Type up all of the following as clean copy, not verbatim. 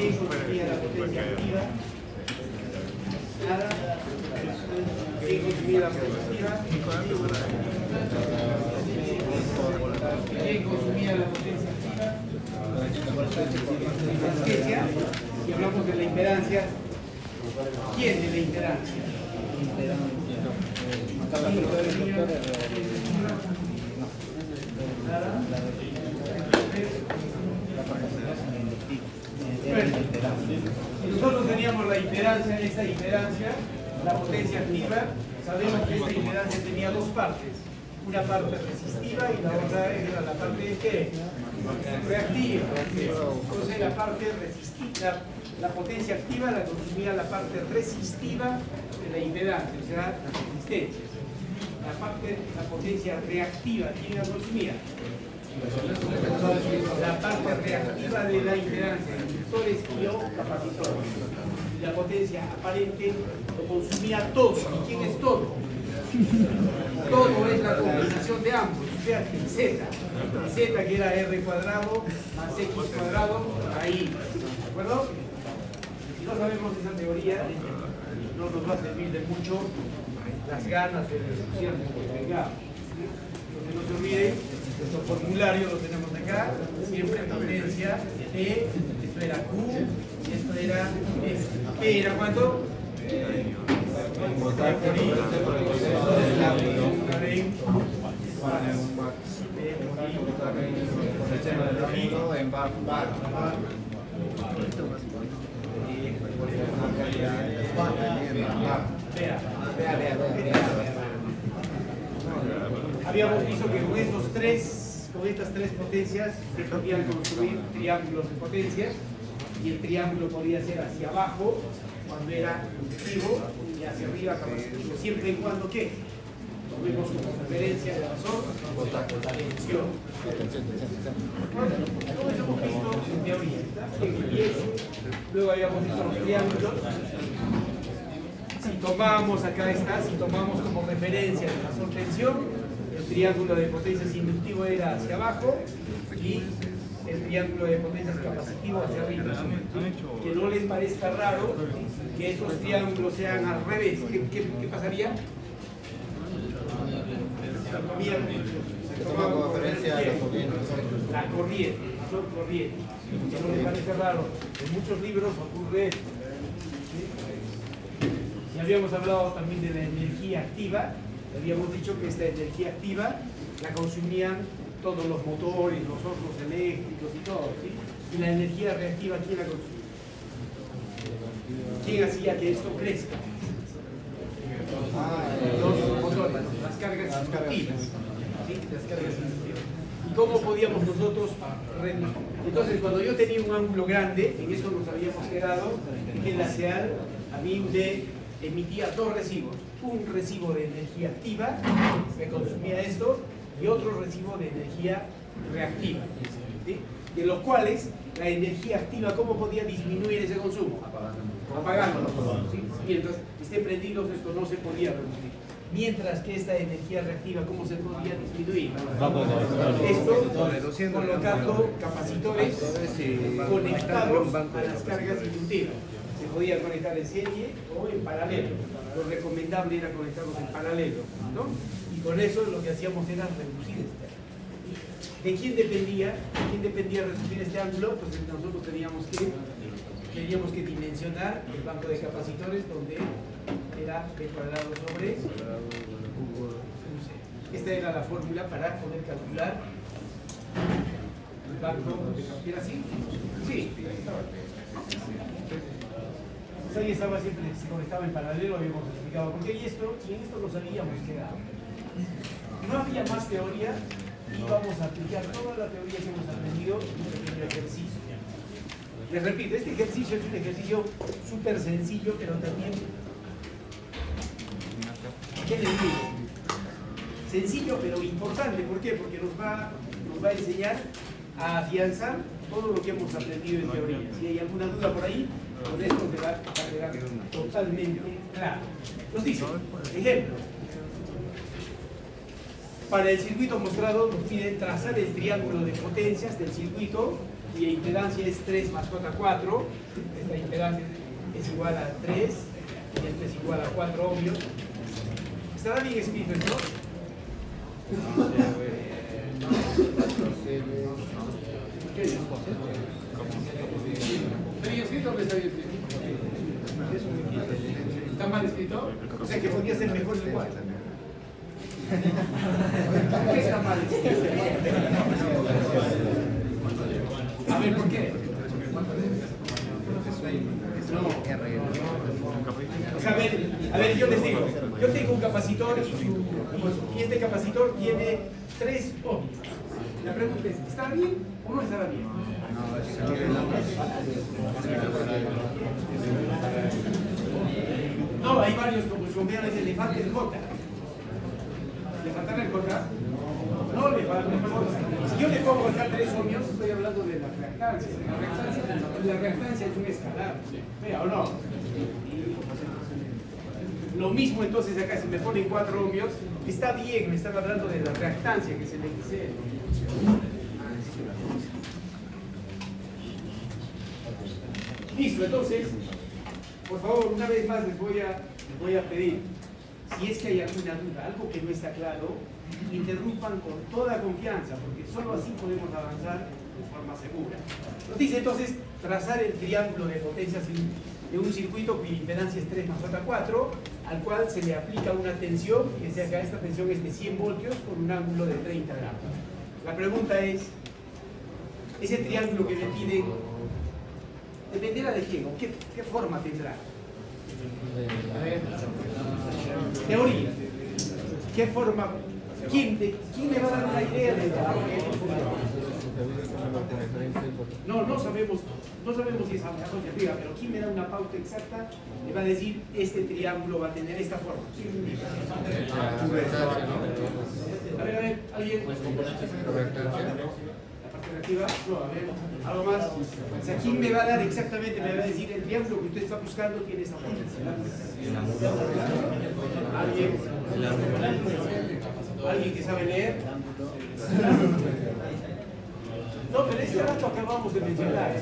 ¿Quién consumía la potencia activa? Nada. ¿Quién consumía la potencia activa? ¿Quién consumía la potencia activa? Resistencia. Y hablamos de la impedancia. ¿Quién de la impedancia? Si nosotros teníamos la impedancia, esta impedancia, la potencia activa, sabemos que esta impedancia tenía dos partes, una parte resistiva y la otra era la parte ¿qué? Reactiva. Entonces la parte resistiva, la potencia activa la consumía la parte resistiva de la impedancia, o sea, la resistencia. La potencia reactiva, ¿quién la consumía? La parte reactiva de la impedancia, inductores y o capacitores. La potencia aparente lo consumía todo. ¿Y quién es todo? Todo es la combinación de ambos, o sea, el Z. El Z que era R cuadrado más X cuadrado, ahí. ¿De acuerdo? Si no sabemos esa teoría, no nos va a servir de mucho las ganas de entusiasmo que tengamos. Entonces no se olviden, nuestro formulario lo tenemos acá, siempre potencia T, esto era Q, y esto era S. ¿Qué era cuánto? Habíamos visto que con estas tres potencias se podían construir triángulos de potencias y el triángulo podía ser hacia abajo cuando era inductivo y hacia arriba capacitivo, siempre y cuando ¿qué? Tomemos como referencia de razón la tensión. Todo eso hemos visto en teoría. Luego habíamos visto los triángulos. Si tomamos acá está, si tomamos como referencia de razón tensión, el triángulo de potencias inductivo era hacia abajo y el triángulo de potencias capacitivo hacia arriba. Que no les parezca raro que estos triángulos sean al revés. ¿Qué pasaría? Se tomaba como referencia la corriente, razón corriente. Que no les parezca raro. En muchos libros ocurre. Y habíamos hablado también de la energía activa. Habíamos dicho que esta energía activa la consumían todos los motores, los hornos eléctricos y todo, ¿sí? Y la energía reactiva, ¿quién la consumía? ¿Quién hacía que esto crezca? Los motores, las cargas inductivas. ¿Sí? Las cargas inductivas. ¿Y cómo podíamos nosotros reducir? Entonces, cuando yo tenía un ángulo grande, en esto nos habíamos quedado, que la SEAL a mí emitía dos recibos. Un recibo de energía activa, que consumía esto, y otro recibo de energía reactiva, ¿sí? De los cuales la energía activa, ¿cómo podía disminuir ese consumo? Apagándolo. ¿Sí? Mientras esté prendidos, esto no se podía reducir. Mientras que esta energía reactiva, ¿cómo se podía disminuir? Esto colocando capacitores conectados a las cargas inductivas. Se podía conectar en serie o en paralelo. Lo recomendable era conectarlos en paralelo, ¿no? Y con eso lo que hacíamos era reducir este ángulo. ¿De quién dependía? ¿De quién dependía reducir este ángulo? Pues nosotros teníamos que dimensionar el banco de capacitores donde era B cuadrado sobre UC. Esta era la fórmula para poder calcular el banco de capacitores. ¿Era así? Sí. Ahí estaba siempre, se conectaba en paralelo, habíamos explicado por qué, y en esto nos habíamos quedado. No había más teoría, y vamos a aplicar toda la teoría que hemos aprendido en un pequeño ejercicio. Les repito, este ejercicio es un ejercicio súper sencillo, pero también, ¿qué les digo? Sencillo, pero importante. ¿Por qué? Porque nos va a enseñar a afianzar todo lo que hemos aprendido en teoría. Si hay alguna duda por ahí, con esto te va a quedar totalmente claro. Nos dice, ejemplo, para el circuito mostrado nos piden trazar el triángulo de potencias del circuito cuya impedancia es 3 más J4. Esta impedancia es igual a 3 y esto es igual a 4 ohmios. ¿Estará bien escrito esto? ¿Qué es? ¿Está bien escrito o no está bien escrito? ¿Está mal escrito? O sea que podría ser mejor igual. ¿Por qué está mal escrito? A ver, ¿por qué? No. O sea, a ver, yo les digo, yo tengo un capacitor y este capacitor tiene 3 ohmios. La pregunta es, ¿estará bien o no estará bien? No, hay varios compañeros que le falta el J. ¿Le faltará el J? No le falta el J. Si yo le pongo acá 3 ohmios, estoy hablando de la reactancia. La reactancia es un escalar. ¿Vea o no? Lo mismo entonces acá, si me ponen 4 ohmios, está bien, me están hablando de la reactancia, que es el XL. Listo, entonces, por favor, una vez más les voy a pedir, si es que hay alguna duda, algo que no está claro, interrumpan con toda confianza, porque solo así podemos avanzar de forma segura. Nos dice entonces trazar el triángulo de potencias de un circuito cuya impedancia es 3 más J4, al cual se le aplica una tensión, fíjense acá, esta tensión es de 100 voltios con un ángulo de 30 grados. La pregunta es, ese triángulo que me piden, ¿dependerá de quién? ¿O qué forma tendrá? A ver, teoría. ¿Qué forma? ¿Quién me va a dar una idea de no sabemos si es asociativa, pero ¿quién me da una pauta exacta? Me va a decir, este triángulo va a tener esta forma. A ver, ¿alguien? Reactiva, no, a ver, algo más. O sea, ¿quién me va a dar exactamente? Me va a decir, el triángulo que usted está buscando tiene esta forma. ¿Alguien que sabe leer? No, pero este dato acabamos de mencionar.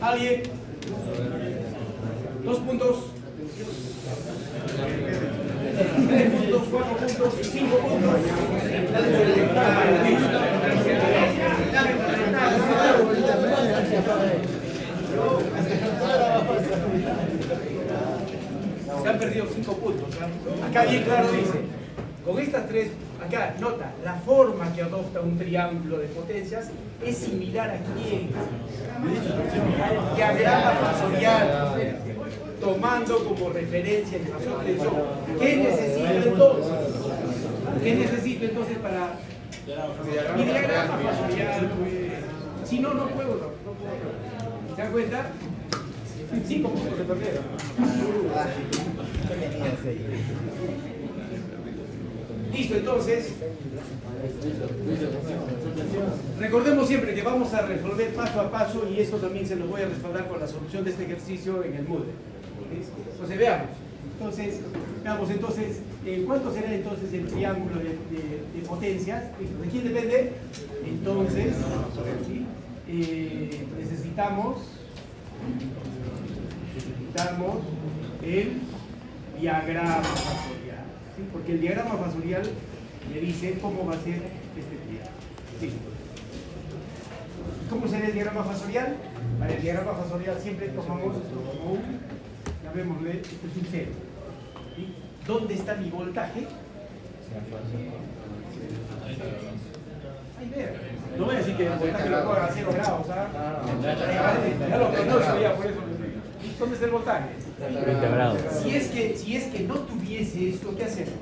¿Alguien? 2 puntos. 3 puntos, 4 puntos, 5 puntos. Se han perdido 5 puntos. Acá bien claro dice, con estas 3, acá nota, la forma que adopta un triángulo de potencias es similar a quién. Diagrama fasorial, tomando como referencia el fasor tensor. ¿Qué necesito entonces? ¿Qué necesito entonces para mi diagrama fasorial? Si no, no puedo. ¿Se dan cuenta? 5 puntos se perdieron. Listo, entonces, recordemos siempre que vamos a resolver paso a paso y esto también se lo voy a respaldar con la solución de este ejercicio en el Moodle. Entonces, veamos. Veamos entonces, ¿cuánto será entonces el triángulo de potencias? ¿De quién depende? Entonces, necesitamos el diagrama fasorial, ¿sí? Porque el diagrama fasorial me dice cómo va a ser este triángulo. ¿Sí? ¿Cómo será el diagrama fasorial? Para el diagrama fasorial siempre tomamos esto como un, llamémosle, esto es un cero. ¿Sí? ¿Dónde está mi voltaje? Ahí vea. No voy a decir que el voltaje lo ponga a 0 grados, ¿ah? Ya lo conozco ya, por eso les digo. ¿Dónde está el voltaje? 20 grados. Si es que no tuviese esto, ¿qué hacemos?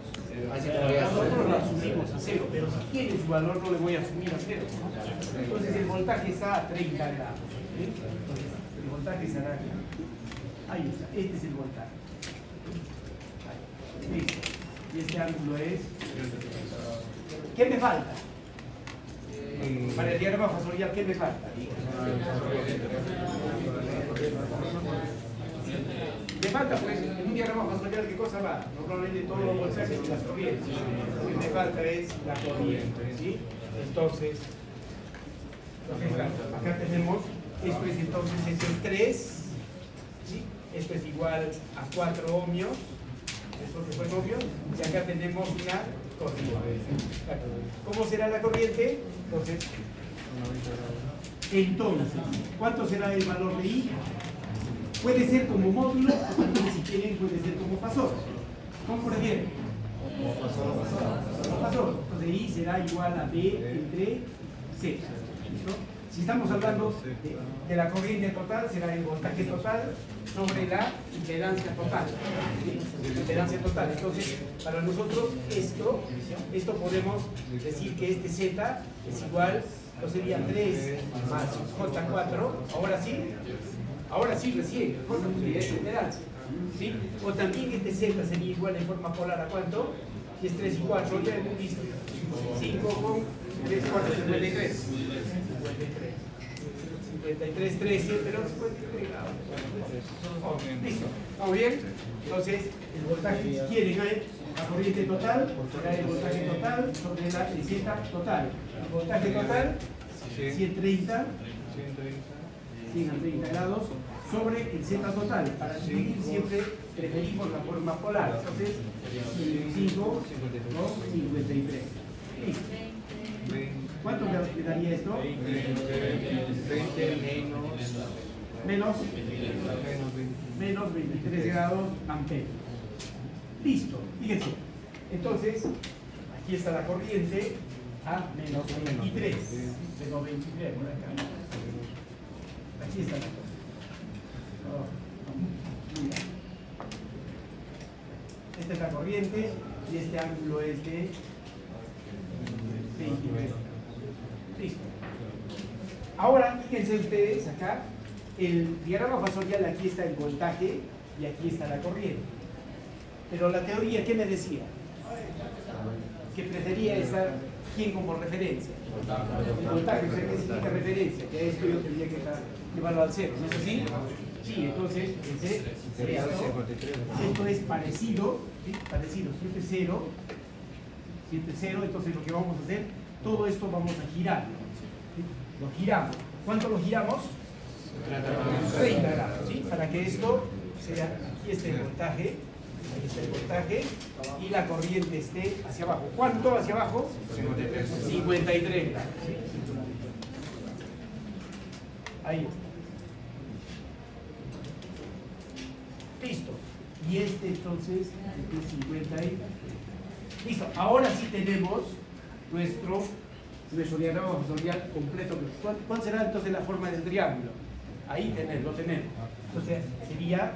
Nosotros lo asumimos a 0, pero si tiene su valor no le voy a asumir a 0. Entonces el voltaje está a 30 grados. ¿Sí? Entonces el voltaje estará aquí. Ahí está, este es el voltaje. Ahí. Listo. Y este ángulo es... ¿Qué me falta? Para el diagrama fasorial, ¿qué me falta? Me falta, pues, en un diagrama fasorial, ¿qué cosa va? Normalmente todos los voltajes y las corrientes. Lo que me falta es la corriente, ¿sí? Entonces, acá tenemos Esto es entonces, esto es 3, ¿sí? Esto es igual a 4 ohmios, eso que fue ohmios, y acá tenemos una corriente. ¿Cómo será la corriente? Entonces, ¿cuánto será el valor de I? Puede ser como módulo, o también si quieren puede ser como fasor. ¿Cómo prefieren? Como fasor. Entonces I será igual a B entre Z. ¿Listo? Si estamos hablando de la corriente total, será el voltaje total sobre la impedancia total. ¿Sí? Impedancia total. Entonces, para nosotros esto podemos decir que este Z es igual, pues sería 3 más J4, ahora sí recién, J sería esta impedancia. ¿Sí? O también este Z sería igual en forma polar a ¿cuánto? Si es 3 y 4, ya hemos visto. 5 con 3, 4, 53. 53, 13, pero 53 grados. Oh, listo, ¿estamos bien? Entonces, el voltaje, si quieren, la corriente total, será el voltaje total sobre la Z total. El voltaje total, 130 grados sobre el Z total. Para dividir siempre preferimos la forma polar. Entonces, 5, 53. Listo. ¿Cuánto me daría esto? 20 menos 23 grados amperios. Listo, fíjense. Entonces, aquí está la corriente a menos 23. Menos 23 por acá. Aquí está la corriente. Esta es la corriente y este ángulo es de 29. Listo. Ahora, fíjense ustedes acá, el diagrama fasorial, aquí está el voltaje y aquí está la corriente. Pero la teoría, ¿qué me decía? Que prefería estar, ¿quién como referencia? El voltaje, o sea, ¿qué significa referencia? Que a esto yo tendría que llevarlo al cero, ¿no es así? Sí, entonces, esto es parecido, ¿sí? Parecido, 7, 0, entonces lo que vamos a hacer, todo esto vamos a girar. ¿Sí? Lo giramos. ¿Cuánto lo giramos? 30 grados, ¿sí? Para que esto sea, aquí esté el voltaje, aquí está el voltaje, y la corriente esté hacia abajo. ¿Cuánto hacia abajo? 53 grados. ¿Sí? Ahí está. Listo. Y este entonces, es 50 y... Listo, ahora sí tenemos nuestro diagrama fasorial completo. ¿Cuál será entonces la forma del triángulo? Ahí lo tenemos. Entonces sería,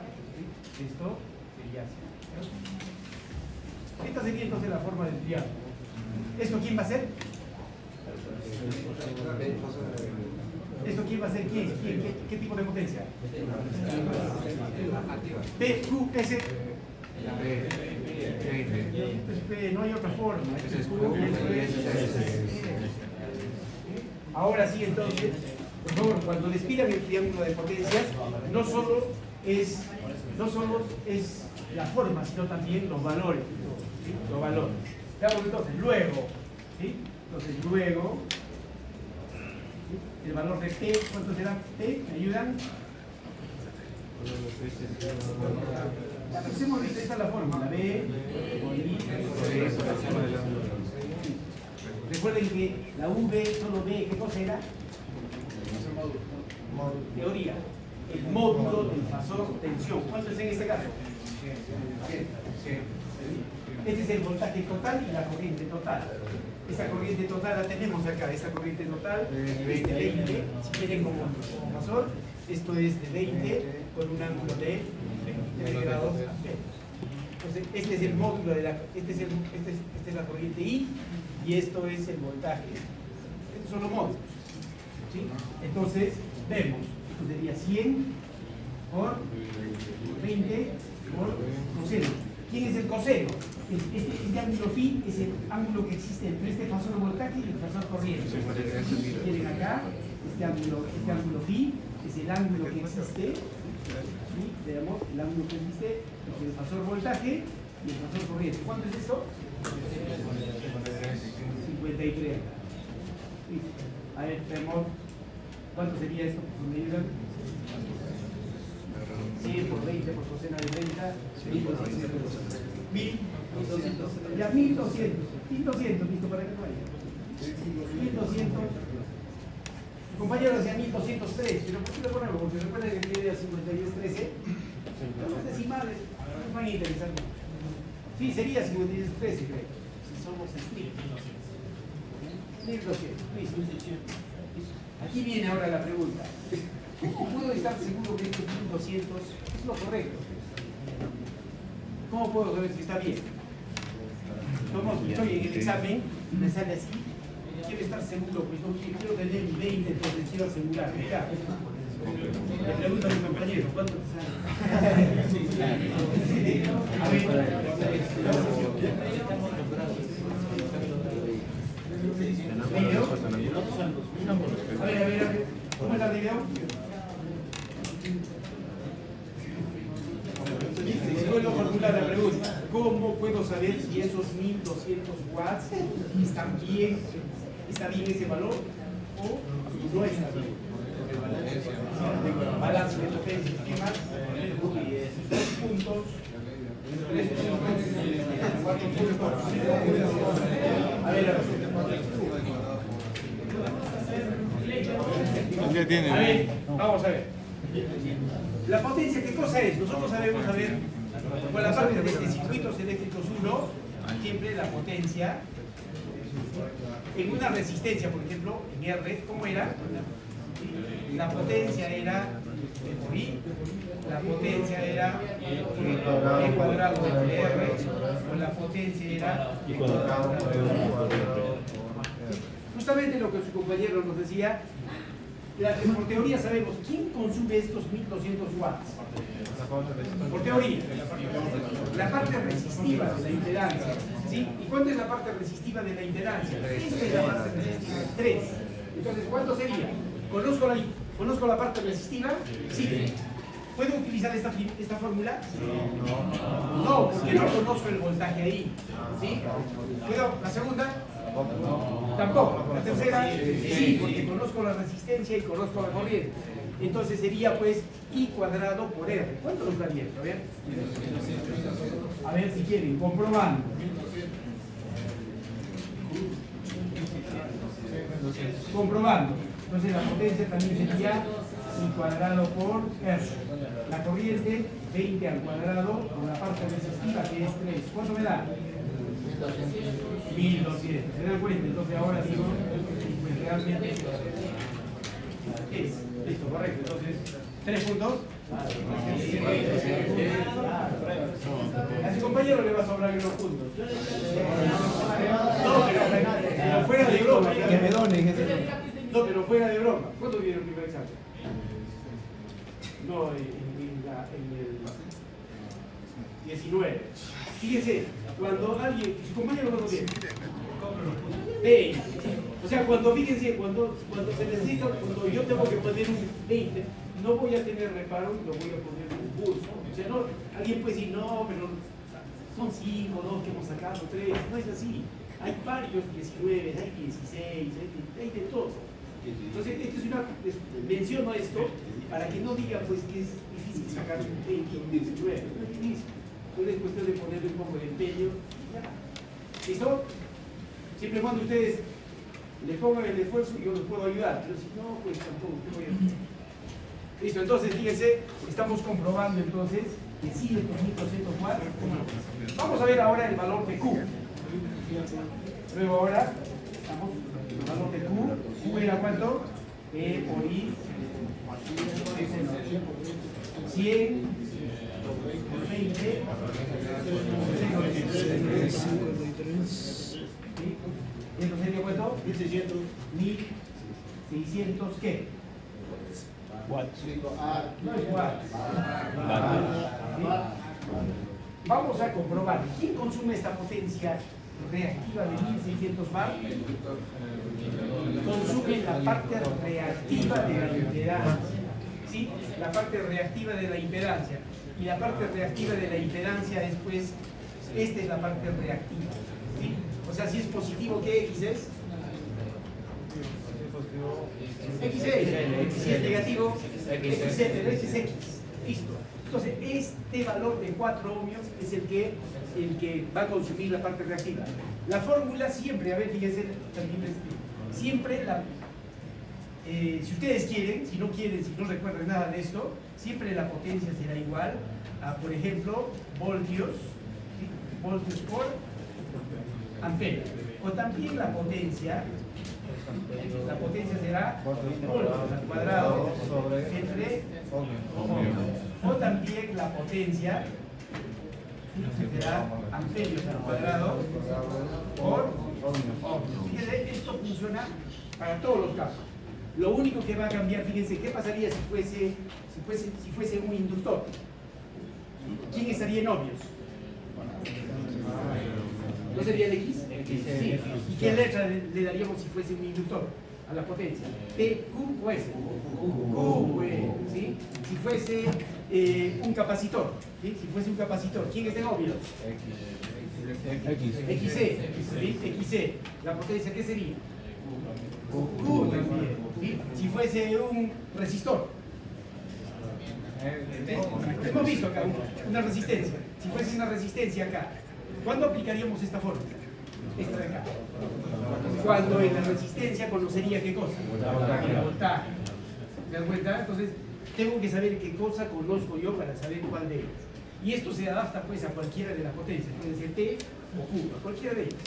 esto sería así. Esta sería entonces la forma del triángulo. ¿Esto quién va a ser? ¿Esto quién va a ser? ¿Quién? ¿Qué tipo de potencia? P, Q, S. No hay otra forma. Ahora sí, entonces, por favor, cuando les pidan el triángulo de potencias, no solo es la forma, sino también los valores. ¿Sí? Los valores. Entonces, luego, ¿sí? Entonces, luego, ¿sí? El valor de P, ¿cuánto será P? ¿Me ayudan? Hacemos esta la fórmula B. Recuerden que la V solo B, ¿qué cosa era? Teoría. El módulo del fasor tensión. ¿Cuánto es en este caso? Este es el voltaje total y la corriente total. Esta corriente total la tenemos acá. Esta corriente total es de 20. Si quieren como fasor, esto es de 20 con un ángulo de 23 grados amperios. Entonces, este es el módulo de la, esta es la corriente I y esto es el voltaje. Estos son los módulos. ¿Sí? Entonces, vemos, esto sería 100 por 20 por coseno. ¿Quién es el coseno? Este ángulo phi es el ángulo que existe entre este fasor voltaje y el fasor corriente. Si quieren acá, este ángulo phi es el ángulo que existe. ¿Sí? Veamos el ángulo que existe entre el fasor voltaje y el fasor corriente. ¿Cuánto es esto? 53. A ver, vemos ¿Cuánto sería esto por medida? 100 por 20 por coseno de 30, 1200. Ya 1200, listo para que no vaya. 1200. Su compañero decía 1203, pero ¿por qué lo ponemos? Porque recuerda que tiene 5213. Los decimales nos van a interesar. Sí, sería 5213, creo. Si somos estrictos. 1200, listo. Aquí viene ahora la pregunta. ¿Cómo puedo estar seguro que estos 1200 es lo correcto? ¿Cómo puedo saber si está bien? Como estoy en el examen y me sale así, quiero estar seguro, pues no quiero tener mi 20, entonces quiero asegurar. Mira, le pregunto a mi compañero, ¿cuánto te sale? A ver, ¿video? A ver, ¿cómo está el video? Vuelvo a formular la pregunta. ¿Cómo puedo saber si esos 1200 watts están bien? ¿Está bien ese valor? ¿O no está bien? Balance de potencia. ¿Qué más? 2 puntos. 3 puntos. 4 puntos. A ver. A ver, vamos a ver. La potencia, ¿qué cosa es? Nosotros sabemos, a ver, por la parte de este circuitos eléctricos 1, siempre la potencia, en una resistencia, por ejemplo, en R, ¿cómo era? La potencia era E por I, la potencia era E cuadrado entre R, o la potencia era E cuadrado entre R. Justamente lo que su compañero nos decía, por teoría sabemos quién consume estos 1200 watts. Por teoría, la parte resistiva de la impedancia. ¿Sí? ¿Y cuánto es la parte resistiva de la impedancia? Esta es la parte resistiva, 3. Entonces, ¿cuánto sería? ¿Conozco la parte resistiva? Sí. ¿Puedo utilizar esta fórmula? No, porque no conozco el voltaje ahí. ¿Sí? ¿Puedo? ¿La segunda? Tampoco. La tercera, sí, porque conozco la resistencia y conozco la corriente. Entonces sería pues I cuadrado por R. ¿Cuánto nos daría esto? A ver si quieren, comprobando. Comprobando. Entonces la potencia también sería I cuadrado por R. La corriente, 20 al cuadrado, por la parte resistiva que es 3. ¿Cuánto me da? 1200. ¿Se dan cuenta? Entonces ahora digo, pues realmente es. Listo, correcto. Entonces, 3 puntos. A su compañero le va a sobrar unos puntos. No, pero fuera de broma. Que me donen. No, pero fuera de broma. ¿Cuánto viene el primer examen? No, en el 19. Fíjense, cuando alguien, su compañero no lo tiene, 20. O sea, fíjense, cuando se necesita, cuando yo tengo que poner un 20, no voy a tener reparo, lo voy a poner en un pulso. O sea, no, alguien puede decir, no, pero son 5, 2 que hemos sacado, 3. No es así. Hay varios 19, hay 16, hay de todo. Entonces, menciono esto para que no digan pues que es difícil sacar un 20 o un 19. No es difícil. Entonces es cuestión de ponerle un poco de empeño y ya. ¿Listo? Siempre y cuando ustedes le pongan el esfuerzo, yo les puedo ayudar. Pero si no, pues tampoco. Listo, entonces fíjense, estamos comprobando entonces que sí, estos 1200 watts. Vamos a ver ahora el valor de Q. Luego ahora, estamos el valor de Q. ¿Q era cuánto? E por I. 100 por 20. ¿Esto sería cuánto? 1600. 1600, ¿qué? Watts. No es watts. Vamos a comprobar. ¿Quién consume esta potencia reactiva de 1600 watts? Consume la parte reactiva de la impedancia. ¿Sí? La parte reactiva de la impedancia. Y la parte reactiva de la impedancia después, esta es la parte reactiva. ¿Sí? O sea, si es positivo, ¿qué X es? XL, si es negativo, XL, pero este es X. Listo. Entonces, este valor de 4 ohmios es el que va a consumir la parte reactiva. La fórmula siempre, a ver, fíjense, siempre si ustedes quieren, si no quieren, si no recuerdan nada de esto, siempre la potencia será igual a, por ejemplo, voltios, ¿sí? Voltios por ampere. O también la potencia será voltios al cuadrado entre ohmios. O también la potencia será amperios al cuadrado por ohmios. Fíjense, esto funciona para todos los casos. Lo único que va a cambiar, fíjense, ¿qué pasaría si fuese un inductor? ¿Quién estaría en ohmios? ¿No sería el X? Sí. ¿Y qué letra le daríamos si fuese un inductor a la potencia? P, Q o S. Q, ¿sí? Si fuese un capacitor, ¿sí? Si fuese un capacitor, ¿quién está en ohmios? XC, ¿sí? XC. ¿La potencia qué sería? Q también, ¿sí? Si fuese un resistor. Hemos visto acá una resistencia. Si fuese una resistencia acá, ¿cuándo aplicaríamos esta fórmula? Esta de acá. Cuando en la resistencia conocería qué cosa. El voltaje. ¿Te das cuenta? Entonces, tengo que saber qué cosa conozco yo para saber cuál de ellas. Y esto se adapta pues a cualquiera de las potencias. Puede ser T o Q, a cualquiera de ellas.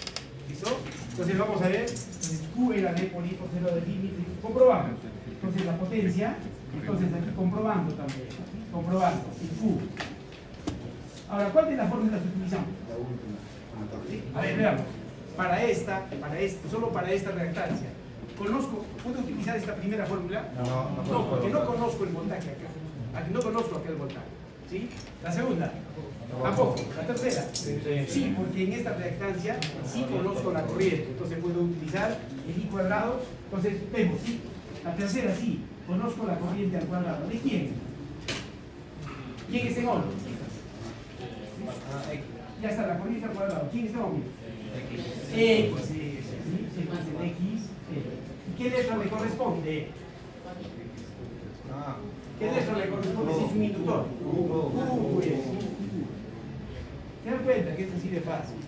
¿Listo? Entonces vamos a ver. Entonces, Q era D por I por 0 del límite. Comprobamos. Entonces la potencia. Entonces aquí comprobando también. Comprobando. Y Q. Ahora, ¿cuál de las fórmulas utilizamos? La última. ¿Sí? A ver, veamos. Solo para esta reactancia. ¿Puedo utilizar esta primera fórmula? No, porque no conozco el voltaje acá. Aquí no conozco aquel voltaje. ¿Sí? La segunda. Tampoco. La tercera. Sí, porque en esta reactancia sí conozco la corriente. Entonces puedo utilizar el I cuadrado. Entonces vemos, sí. La tercera sí. Conozco la corriente al cuadrado. ¿De quién? ¿Quién es en ohmios? Ya está, la corriente al cuadrado. ¿Quién está en ohmios? X. ¿Sí? Entonces X. ¿Y qué letra le corresponde? ¿Qué letra le corresponde si es un inductor? ¿Se dan cuenta que es así de fácil?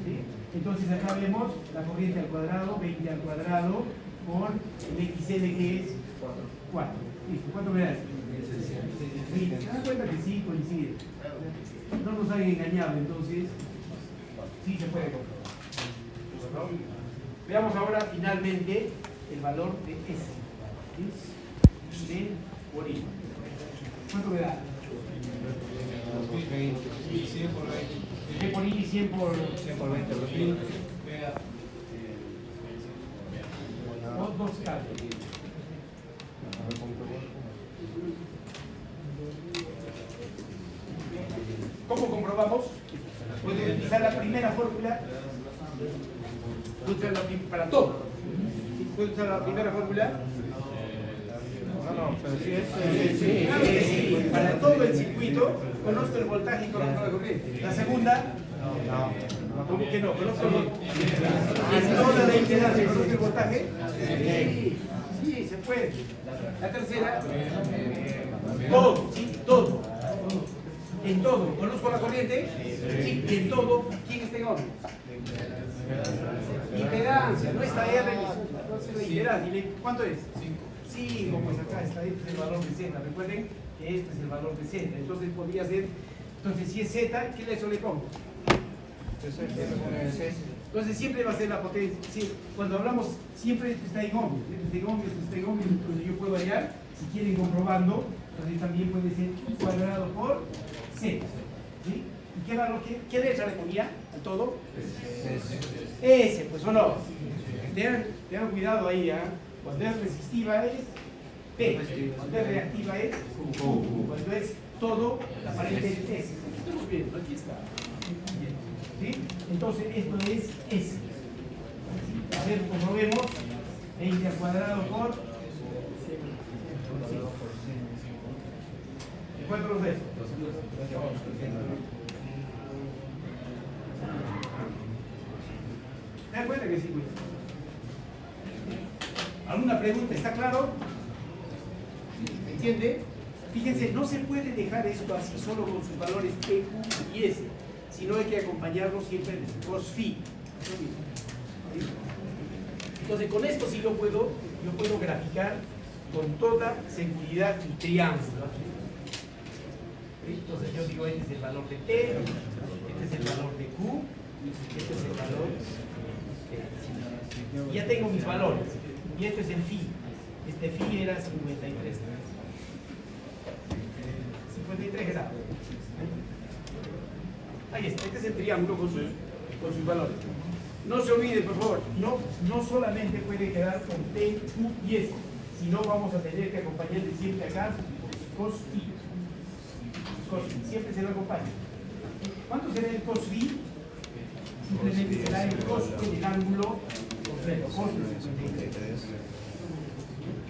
¿Sí? Entonces acá vemos la corriente al cuadrado, 20 al cuadrado, por el XL que es 4. Listo, ¿cuánto me da esto? Sí, ¿se dan cuenta que sí coincide? No nos han engañado, entonces sí se puede comprobar. Veamos ahora finalmente el valor de S. ¿Sí? De por I. ¿Cuánto me da? 100 por 20. D por I y 100 por 20. dos casos. ¿Cómo comprobamos? Puedo utilizar la primera fórmula. Para todo. ¿Puedo usar la primera fórmula? No, pero si es. Sí. Para todo el circuito, conozco el voltaje y conozco la corriente. La segunda. ¿Cómo que no? ¿Conozco toda la impedancia? ¿Conozco el voltaje? Sí, se puede. La tercera. Todo, sí, todo. En todo. ¿Conozco la corriente? Sí. Y en todo, ¿quién está en ohmios? Impedancia, no está R, no es impedancia. ¿Cuánto es? 5, pues acá está, este es el valor de Z. Recuerden que este es el valor de Z. Entonces podría ser, entonces si es Z, ¿qué le pongo? Entonces siempre va a ser la potencia. Sí, cuando hablamos, siempre está en ohmios. Entonces yo puedo hallar, si quieren comprobando, entonces también puede ser I cuadrado por Z. ¿Sí? ¿Y qué valor, qué letra le ponía al todo? S, pues o no. Tengan cuidado ahí, ¿eh? Cuando es resistiva es P, cuando es reactiva es Q, cuando es todo, la pared es S. Estamos viendo, aquí está. ¿Sí? Entonces esto es S. A ver, comprobemos. 20 al cuadrado por. ¿Cuántos de esto? ¿Te das cuenta que sí, pues? ¿Alguna pregunta? ¿Está claro? ¿Me entiende? Fíjense, no se puede dejar esto así solo con sus valores P, Q y S, sino hay que acompañarlo siempre de su cos phi. Entonces, con esto sí yo puedo graficar con toda seguridad mi triángulo. Entonces yo digo, este es el valor de T, este es el valor de Q, este es el valor de... Y ya tengo mis valores. Y este es el phi. Este phi era 53. 53 grados. Ahí está, este es el triángulo con sus valores. No se olvide, por favor, no solamente puede quedar con T, Q y S, sino vamos a tener que acompañarle siempre acá cos phi. Cos phi, siempre se lo acompaña. ¿Cuánto será el cos phi? Simplemente será el cos del ángulo completo, cos de 53.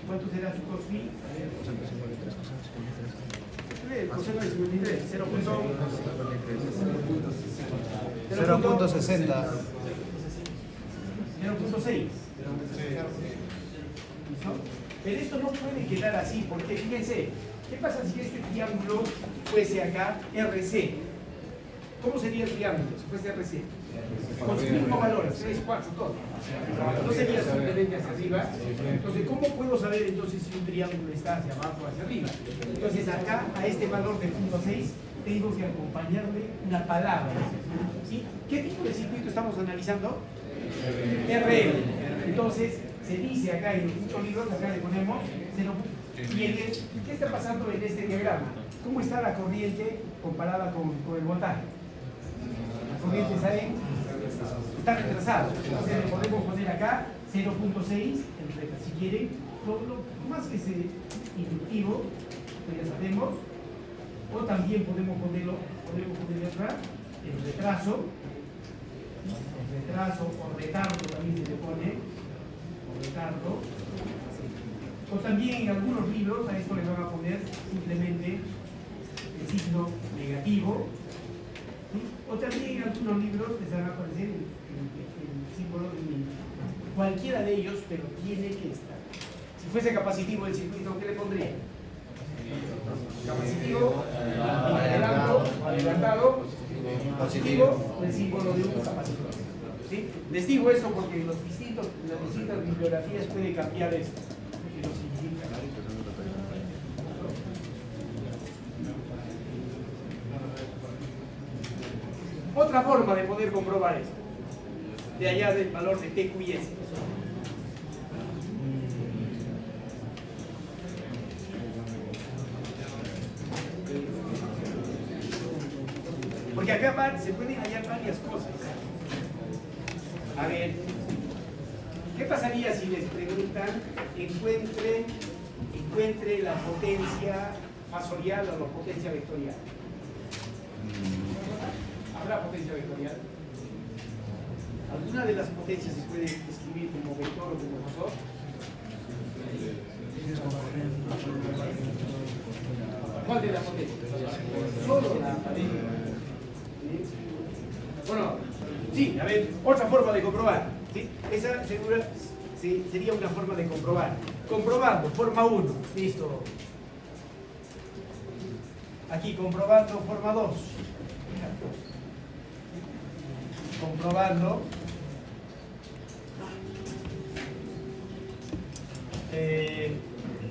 ¿Cuánto será su cos phi? El coseno de 53, 0.60. 0.6. Pero esto no puede quedar así, porque fíjense, ¿qué pasa si este triángulo fuese acá RC? ¿Cómo sería el triángulo si fuese RC? Con sus mismos valores, 3, 4, todo. No sería simplemente hacia arriba. Entonces, ¿cómo puedo saber entonces si un triángulo está hacia abajo o hacia arriba? Entonces, acá, a este valor de 0.6, tengo que acompañarle una palabra. ¿Sí? ¿Qué tipo de circuito estamos analizando? RL. Entonces, se dice acá en los muchos libros, acá le ponemos 0. ¿Y qué está pasando en este diagrama? ¿Cómo está la corriente comparada con el voltaje? La corriente está retrasada. Entonces le podemos poner acá 0.6, si quieren, lo más que sea inductivo, que ya sabemos, o también podemos ponerlo acá, el retraso o retardo también se le pone, o retardo. O también en algunos libros a esto le van a poner simplemente el signo negativo. ¿Sí? O también en algunos libros les van a aparecer el símbolo de cualquiera de ellos, pero tiene que estar. Si fuese capacitivo el circuito, ¿qué le pondría? Capacitivo, adelantado o adelantado, positivo, o el símbolo de un capacitor. ¿Sí? Les digo esto porque en las distintas bibliografías puede cambiar esto. Que no significa. Otra forma de poder comprobar esto, de allá del valor de T, Q y S. Porque acá se pueden hallar varias cosas. A ver, ¿qué pasaría si les preguntan encuentre la potencia fasorial o la potencia vectorial? ¿Habrá potencia vectorial? ¿Alguna de las potencias se puede escribir como vector o como fasor? ¿Cuál de las potencias? Solo la aparente. Bueno, sí, a ver, otra forma de comprobar. ¿Sí? Esa sería una forma de comprobar. Comprobando, forma 1, listo. Aquí comprobando, forma 2. Comprobando.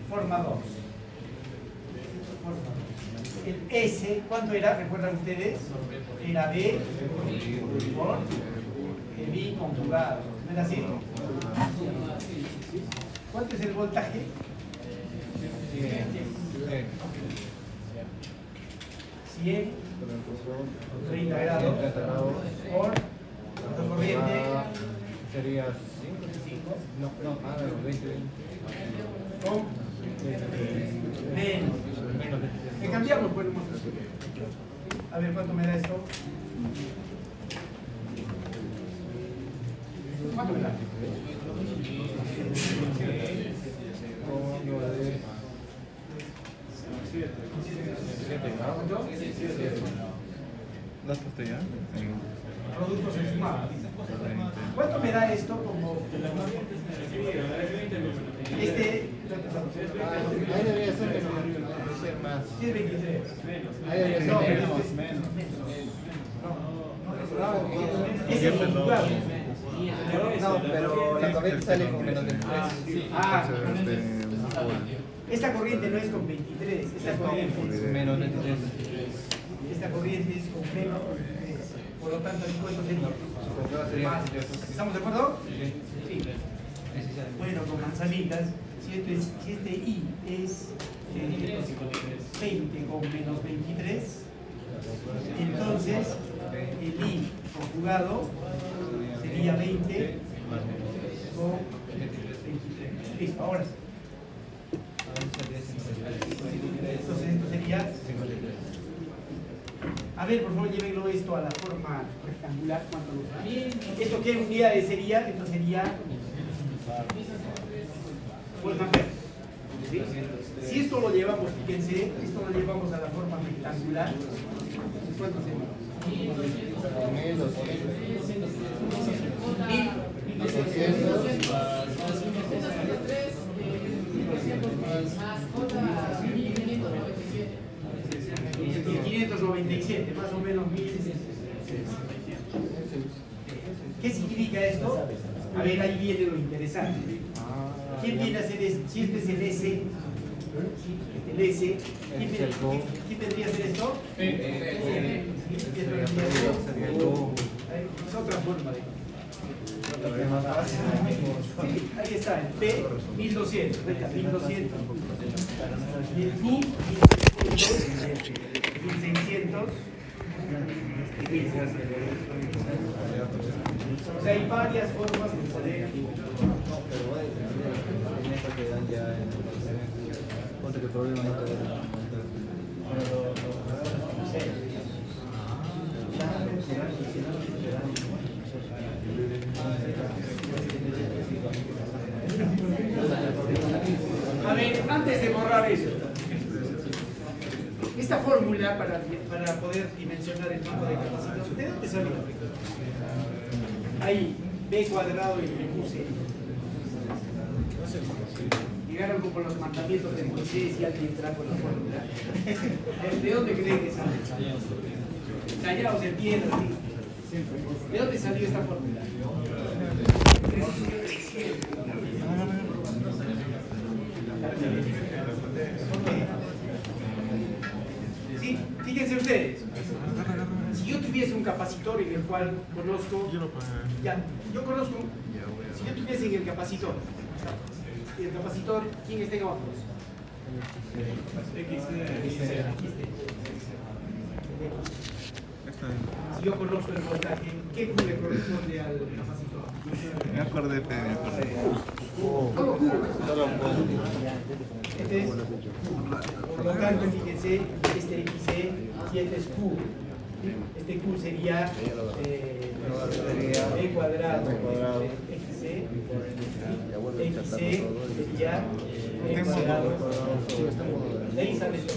Forma 2. El S, ¿cuánto era? ¿Recuerdan ustedes? Era B por B conjugado. ¿No era así? ¿Cuánto es el voltaje? 100 30 grados por la corriente sería 5. 5. No, 20. Con menos. ¿Qué cambiamos? Pues, a ver, ¿cuánto me da esto? ¿Cuánto me da? ¿Las pastillas? Productos en sumada. ¿Cuánto me da esto como este? Ahí debería ser más. Sí, es 23. Ahí debería ser No, pero menos. es el conjugado. No, pero la corriente sale con menos 23. Ah, esta corriente no es con 23, esta corriente Menos 23. es con menos 23. Por lo tanto, el cuento sería más. ¿Estamos de acuerdo? Sí. Bueno, con manzanitas, si este I es 20 con menos 23, entonces el I conjugado sería 20 con 23. Listo, ahora sí. Entonces esto sería... A ver, por favor, llévenlo esto a la forma rectangular. ¿Cuánto nos da? ¿Esto qué unidades sería? Esto sería... Vuelvan ver. ¿Sí? Si esto lo llevamos, fíjense, esto lo llevamos a la forma rectangular, ¿cuánto sería? 1597, más o menos 1000. ¿Qué significa esto? A ver, ahí viene lo interesante. ¿Quién viene a hacer esto? Si este es el S, ¿quién vendría a hacer esto? Es otra forma de... Sí, ahí está, el P 1200, 1200, y el Q 1600, o sea, hay varias formas de poder. Ponte que el problema no te A ver, antes de borrar esto, esta fórmula para poder dimensionar el campo de capacidad, ¿de dónde salió? Ahí, B cuadrado y le puse. Llegaron como los mandamientos de Moisés y alguien trajo la fórmula. ¿De dónde creen que sale? Tallados en piedra, ¿sí? ¿De dónde salió esta fórmula? Sí, fíjense ustedes. Si yo tuviese un capacitor en el cual conozco, yo conozco, si yo tuviese en el capacitor, ¿quién está en abajo? Si yo conozco el voltaje, ¿qué Q le corresponde al capacitor? Me acordé. Solo Q. Este es, por lo tanto, fíjense, este XC y este es Q. Este Q sería E cuadrado XC. XC sería E cuadrado. De ahí sale esto.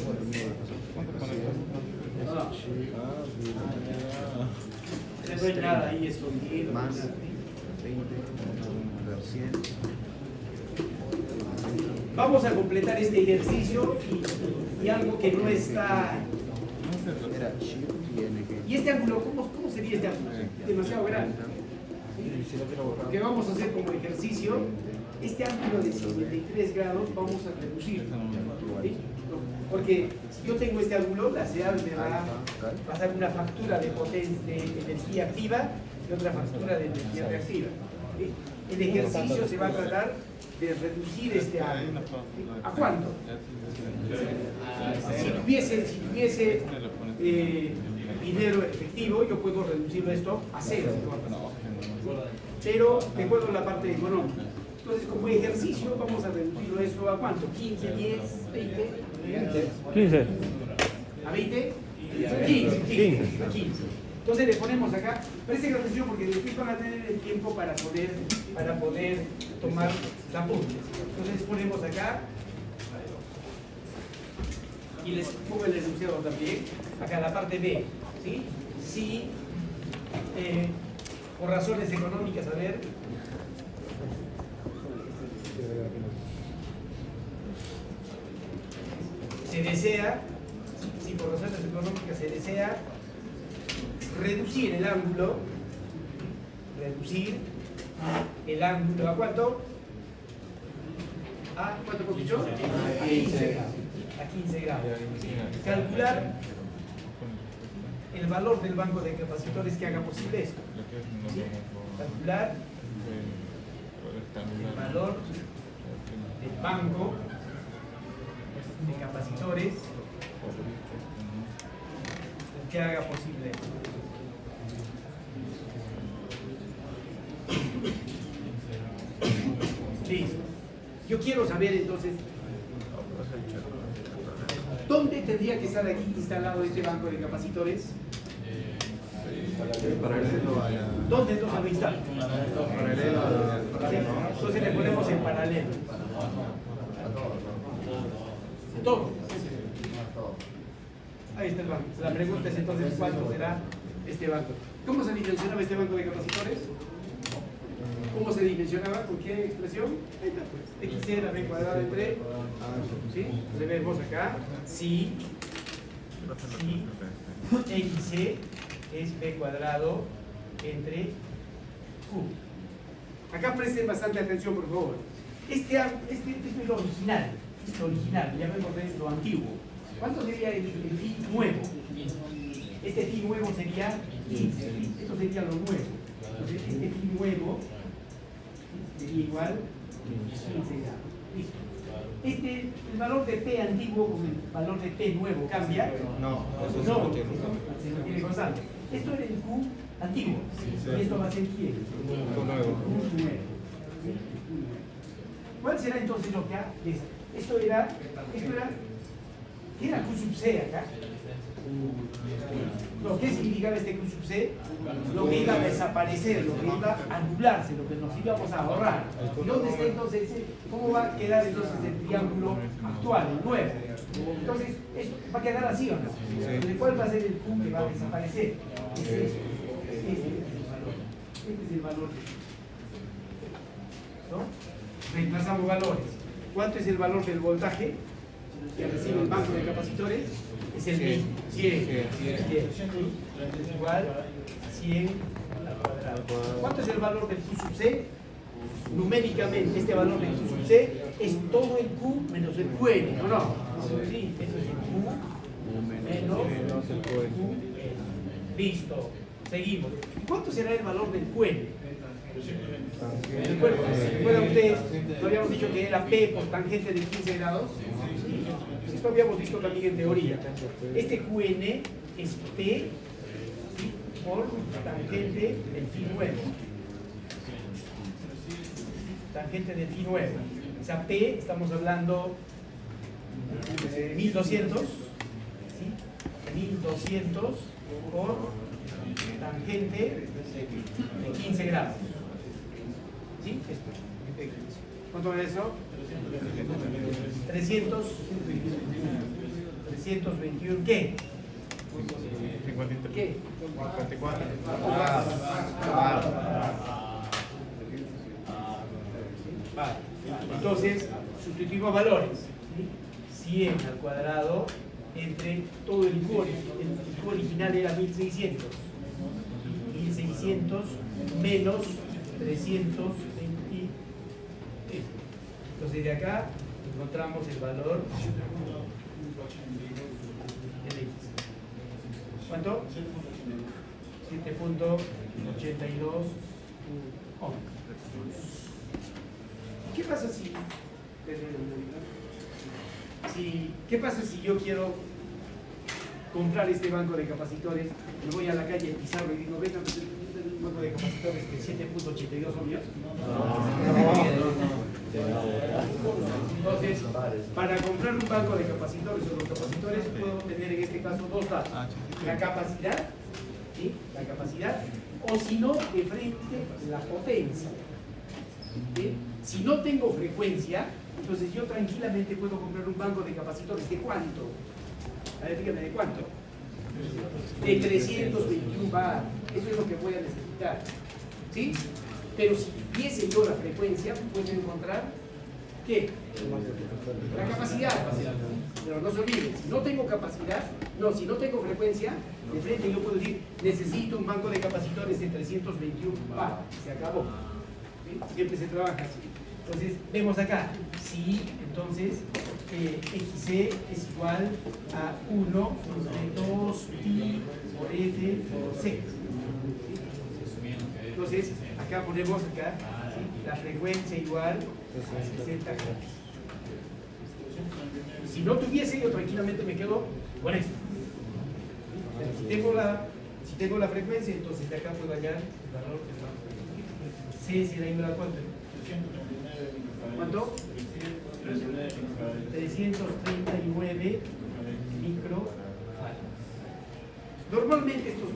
No hay nada ahí escondido. Más 20 por 100. Vamos a completar este ejercicio y algo que no está... Era Shift y NG. ¿Y este ángulo? ¿Cómo sería este ángulo? Demasiado grande. Lo que vamos a hacer como ejercicio, este ángulo de 53 grados vamos a reducir. ¿Sí? Porque si yo tengo este ángulo, la CEAL me va a pasar una factura de potencia, de energía activa y otra factura de energía reactiva. ¿Sí? El ejercicio se va a tratar de reducir este ángulo. ¿Sí? ¿A cuánto? Si tuviese dinero efectivo, yo puedo reducirlo esto a 0. Pero recuerdo la parte económica. Entonces, como ejercicio, vamos a reducirlo esto a cuánto? 15, 10, 20. 15. ¿A 20? 15. A 15. Entonces le ponemos acá, presten atención porque después van a tener el tiempo para poder tomar apuntes. Entonces ponemos acá y les pongo el enunciado también, acá la parte B, ¿sí? Si por razones económicas, a ver. Se desea, si por razones económicas se desea reducir el ángulo, ¿a cuánto? ¿A cuánto hemos dicho? A 15 grados. A 15 grados. Calcular el valor del banco de capacitores que haga posible esto. ¿Sí? Calcular el valor del banco de capacitores que haga posible esto. Listo. Yo quiero saber entonces ¿dónde tendría que estar aquí instalado este banco de capacitores? Paralelo a la... ¿Dónde entonces lo instalo? Paralelo a la... ¿Sí? Entonces le ponemos en paralelo. Todo. Ahí está el banco. La pregunta es entonces ¿cuánto será este banco? ¿Cómo se dimensionaba este banco de capacitores? ¿Cómo se dimensionaba? ¿Con qué expresión? Ahí está, pues. X era B cuadrado entre... ¿Sí? Entonces vemos acá. Si XC es B cuadrado entre Q. Acá presten bastante atención, por favor. Este es lo original. Es lo original. Ya vemos lo antiguo. ¿Cuánto sería el phi nuevo? Este phi nuevo sería 15. Esto sería lo nuevo. Entonces, este phi nuevo sería igual a 15 grados. Listo. El valor de P antiguo con el valor de P nuevo cambia. No, Se mantiene constante. Esto era el Q antiguo. Y esto va a ser quién? Q nuevo. Q nuevo. ¿Cuál será entonces lo que ha? Esto era ¿qué era Q sub C acá? ¿Qué significaba este Q sub C? Lo que iba a desaparecer, lo que iba a anularse, lo que nos íbamos a ahorrar. ¿Y dónde está entonces cómo va a quedar entonces el triángulo actual, el nuevo? Entonces, esto va a quedar así o no. Entonces, ¿cuál va a ser el Q que va a desaparecer? Este es el valor. Este es el valor. ¿No? Reemplazamos valores. ¿Cuánto es el valor del voltaje que recibe el banco de capacitores? Es el mismo, 100. Es igual a 100 al cuadrado. ¿Cuánto es el valor del Q sub C? Numéricamente, este valor del Q sub C es todo el Q menos el QN, ¿o no? Sí, eso es el Q menos el QN. Listo, seguimos. ¿Cuánto será el valor del QN? ¿Recuerdan ustedes? ¿No habíamos dicho que era P por tangente de 15 grados? Esto habíamos visto también en teoría. Este QN es P por tangente del phi nuevo. Tangente del phi nuevo. O sea, P, estamos hablando de 1200. ¿Sí? 1200 por tangente de 15 grados. ¿Sí? Esto. ¿Cuánto es eso? 321 ¿qué? 53. ¿Qué? 54. Vale. Entonces, sustituimos valores. 100 al cuadrado entre todo el Q. El Q original era 1600. 1600 menos 320. Entonces de acá encontramos el valor de X. ¿Cuánto? 7.82 ohms. ¿Qué pasa ¿qué pasa si yo quiero comprar este banco de capacitores? Me voy a la calle Pizarro y digo, venga, un banco de capacitores de 7.82 ohmios. Entonces, para comprar un banco de capacitores o los capacitores puedo tener en este caso dos datos: la capacidad, ¿sí? La capacidad, o si no, de frente la potencia. ¿Sí? Si no tengo frecuencia, entonces yo tranquilamente puedo comprar un banco de capacitores. ¿De cuánto? A ver, dígame, ¿de cuánto? De 321 bar. Eso es lo que voy a necesitar. ¿Sí? Pero si tuviese yo la frecuencia, puedo encontrar, ¿qué? La capacidad. Pero no se olviden, si no tengo capacidad, si no tengo frecuencia, de frente yo puedo decir, necesito un banco de capacitores de 321 bar. Se acabó. ¿Sí? Siempre se trabaja así. Entonces, vemos acá, si entonces XC es igual a 1 entre 2pi por F por C. Entonces, acá ponemos acá, ¿sí? La frecuencia igual a 60 Hz. Si no tuviese, yo tranquilamente me quedo con esto. Pero si tengo la frecuencia, entonces de acá puedo hallar el valor de C será igual a cuánto. ¿Cuánto? 339 microfarads. Normalmente estos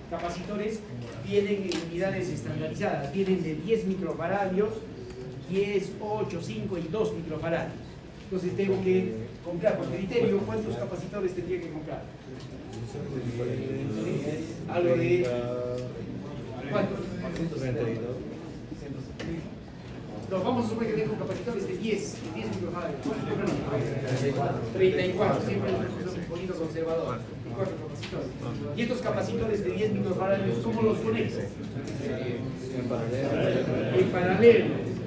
capacitores vienen en unidades estandarizadas, vienen de 10 microfaradios, 10, 8, 5 y 2 microfaradios. Entonces tengo que comprar por criterio cuántos capacitores tendría que comprar. Algo de ¿cuántos? 132. No, vamos a suponer que tengo capacitores de 10 microfaradios. 34, siempre es un poquito conservador. 34 capacitores. Y estos capacitores de 10 microfaradios, ¿cómo los conecto? En paralelo.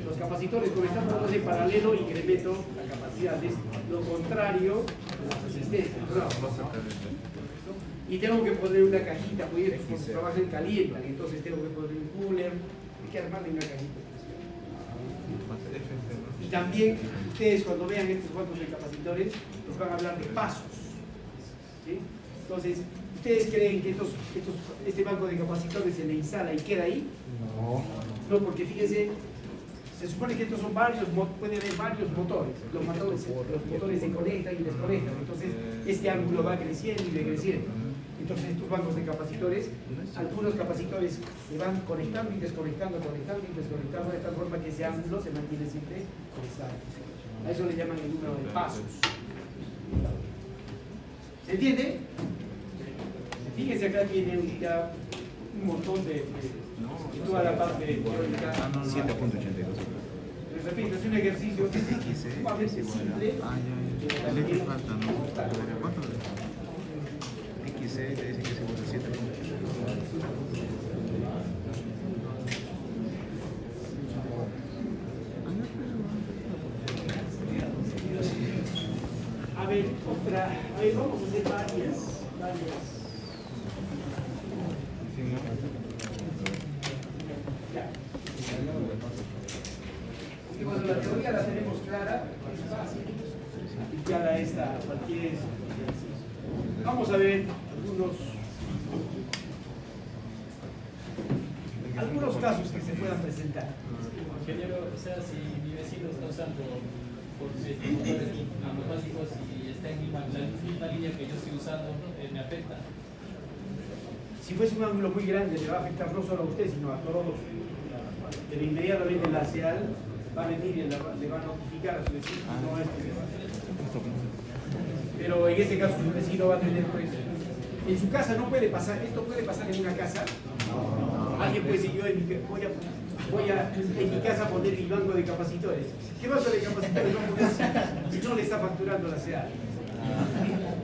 Los capacitores conectados en paralelo incremento la capacidad. Es lo contrario a la resistencia. Y tengo que poner una cajita, porque trabajan caliente, entonces tengo que poner un cooler, hay que armarle una cajita. Y también ustedes cuando vean estos cuantos de capacitores, les van a hablar de pasos. ¿Sí? Entonces, ¿ustedes creen que este banco de capacitores se le instala y queda ahí? No, porque fíjense, se supone que estos son puede haber varios motores. Los motores se conectan y desconectan. Entonces, este ángulo va creciendo y decreciendo. Entonces, estos bancos de capacitores, algunos capacitores se van conectando y desconectando, de tal forma que ese ángulo se mantiene siempre constante. A eso le llaman el número de pasos. ¿Se entiende? Fíjense, acá tiene ya un montón de toda la parte teórica. 7.82. Les repito, es un ejercicio sumamente simple. El X falta, ¿no? ¿Cuánto? XC te dice que es igual a 7.82. A ver, vamos a hacer varias. Ya. Y cuando la teoría la tenemos clara, es fácil aplicar a esta cualquier ejercicio. Vamos a ver algunos casos que se puedan presentar. Ingeniero, o sea, si mi vecino está usando motores monofásicos y está en la misma línea que yo estoy usando, ¿me afecta? Si fuese un ángulo muy grande, le va a afectar no solo a usted, sino a todos. Pero inmediatamente la SEAL va a venir y le va a notificar a su vecino. No es que pero en este caso su vecino va a tener, pues, en su casa no puede pasar, esto puede pasar en una casa. Alguien puede decir, yo voy a en mi casa poner mi banco de capacitores. ¿Qué banco de capacitores va a poner si no le está facturando la SEAL?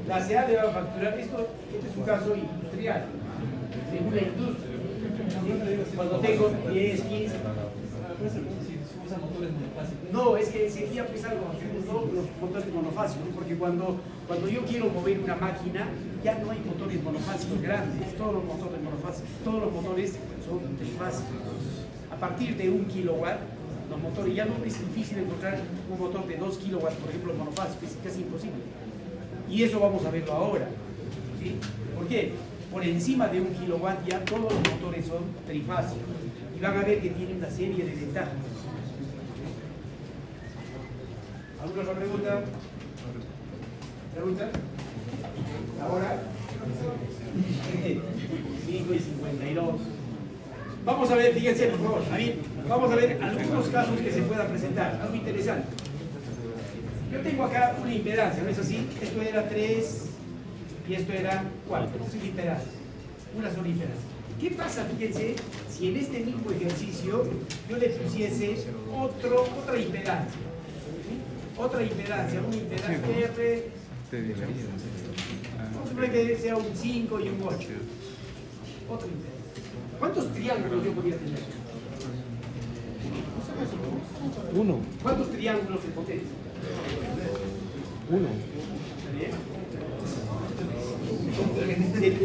La SEAL le va a facturar esto, este es un caso industrial, de una industria. Cuando tengo 10, 15... Si usa motores monofásicos. No, es que sería pues algo absurdo los motores monofásicos, porque cuando yo quiero mover una máquina, ya no hay motores monofásicos grandes, todos los motores son trifásicos. A partir de 1 kilowatt, los motores, ya no es difícil encontrar un motor de 2 kilowatts, por ejemplo, monofásico, es casi imposible. Y eso vamos a verlo ahora. ¿Sí? ¿Por qué? Por encima de 1 kilowatt ya todos los motores son trifásicos. Y van a ver que tienen una serie de ventajas. ¿Alguna otra pregunta? ¿Pregunta? ¿Ahora? 5 y 52. Vamos a ver, fíjense por favor, vamos a ver algunos casos que se puedan presentar, algo interesante. Yo tengo acá una impedancia, ¿no es así? Esto era 3 y esto era 4, es una impedancia, una sola impedancia. ¿Qué pasa, fíjense, si en este mismo ejercicio yo le pusiese otra impedancia? ¿Sí? Otra impedancia, una impedancia R. Vamos a suponer que sea un 5 y un 8. Otra impedancia. ¿Cuántos triángulos yo podría tener? Uno. ¿Cuántos triángulos de potencia? Uno.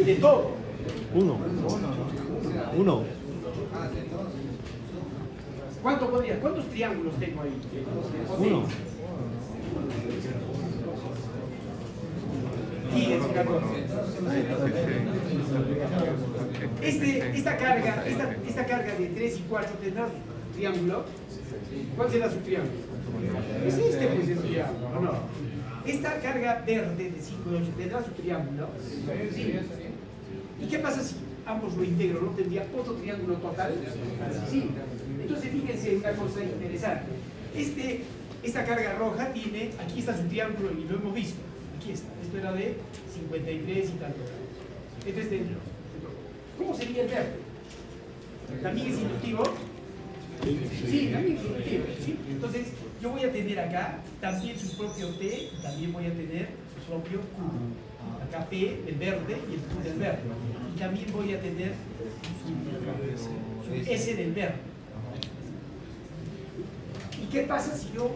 De todo. Uno. Uno. ¿Cuántos triángulos tengo ahí? Uno. 10, 14. Esta carga de 3 y 4 tendrá su triángulo. ¿Cuál será su triángulo? Es este, pues, es triángulo, ¿o no? Esta carga verde de 5 y 8 tendrá su triángulo. Sí. ¿Y qué pasa si ambos lo integro? ¿No tendría otro triángulo total? Sí. Entonces fíjense una cosa interesante. Esta carga roja tiene, aquí está su triángulo y lo hemos visto. Aquí está. Esto era de 53 y tanto. Este es dentro. ¿Cómo sería el verde? ¿También es inductivo? Sí, también es inductivo. ¿Sí? Entonces yo voy a tener acá también su propio T y también voy a tener su propio Q. Acá P del verde y el Q del verde. Y también voy a tener su S del verde. ¿Y qué pasa si yo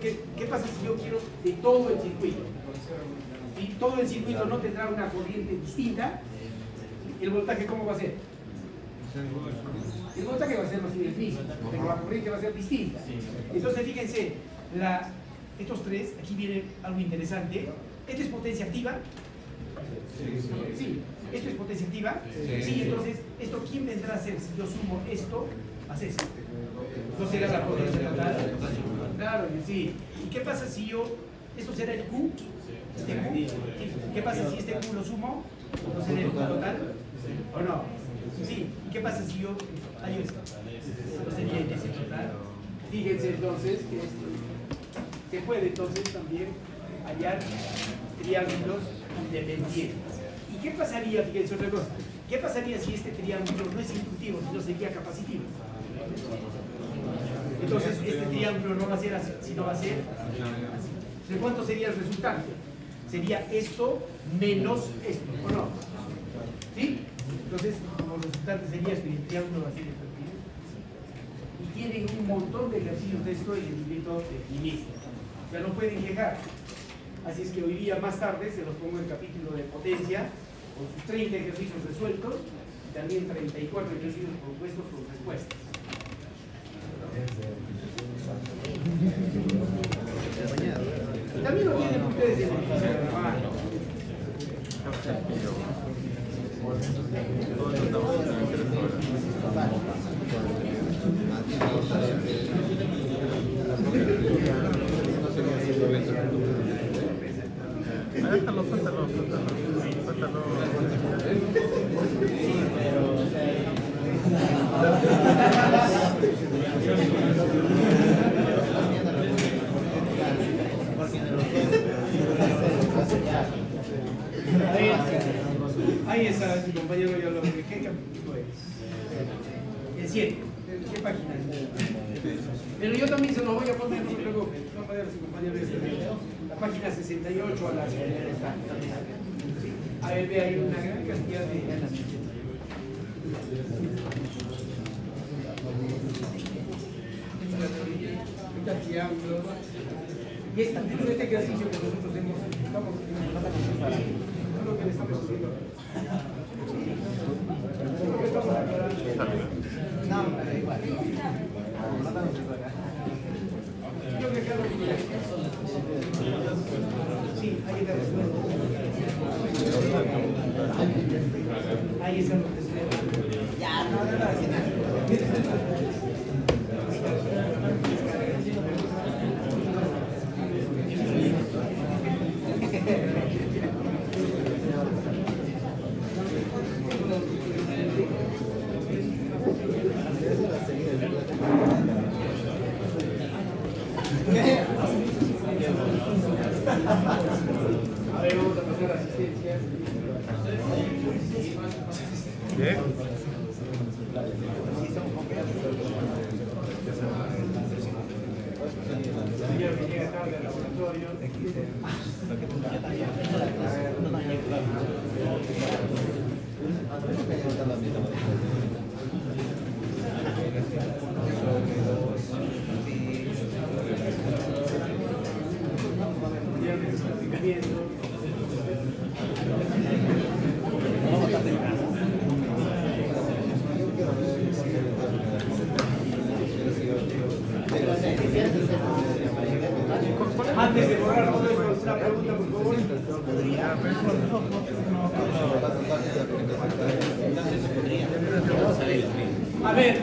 quiero de todo el circuito? Y todo el circuito no tendrá una corriente distinta. ¿El voltaje cómo va a ser? El voltaje va a ser el mismo, pero la corriente va a ser distinta. Entonces fíjense, estos tres, aquí viene algo interesante. ¿Esto es potencia activa? Sí. ¿Esto es potencia activa? Sí. Entonces, ¿esto quién vendrá a ser si yo sumo esto más esto? ¿No será la potencia total? Claro que sí. ¿Y qué pasa si esto será el Q? ¿Este Q? ¿Qué pasa si este Q lo sumo? ¿No será el Q total? ¿O no? Sí. ¿Y qué pasa si yo hallo esto? ¿No sería el S total? Fíjense entonces que se puede entonces también hallar triángulos independientes. ¿Y qué pasaría, fíjense otra cosa, qué pasaría si este triángulo no es inductivo, sino sería capacitivo? Entonces este triángulo no va a ser así, sino va a ser así. ¿De cuánto sería el resultante? Sería esto menos esto, ¿o no? ¿Sí? Entonces, como resultante sería esto y el triángulo va a ser esto. Y tienen un montón de ejercicios de esto en el librito de Inicia. O sea, no pueden quejar. Así es que hoy día, más tarde, se los pongo el capítulo de potencia, con sus 30 ejercicios resueltos, y también 34 ejercicios propuestos con respuestas. También lo tienen ustedes en el piso de la mano. Faltalo. Ahí está, su compañero ya lo ve. ¿Qué capítulo es? El 7. ¿Qué página es? Pero yo también se lo voy a poner, no se preocupe. No va a poner su compañero la página 68 a la 70. A ver, ve ahí una gran cantidad de... triángulos. Y este ejercicio que nosotros estamos lo que le estamos haciendo. Lo que estamos aclarando. No, pero igual. Yo creo que acá lo que sí, ahí está resuelto. Ahí está lo resuelto. Ya, no voy a decir nada. A ver, vamos a pasar a asistencia. ¿Qué? Señor que llega tarde al laboratorio. Antes de borrar todo esto, una pregunta, por favor. A ver.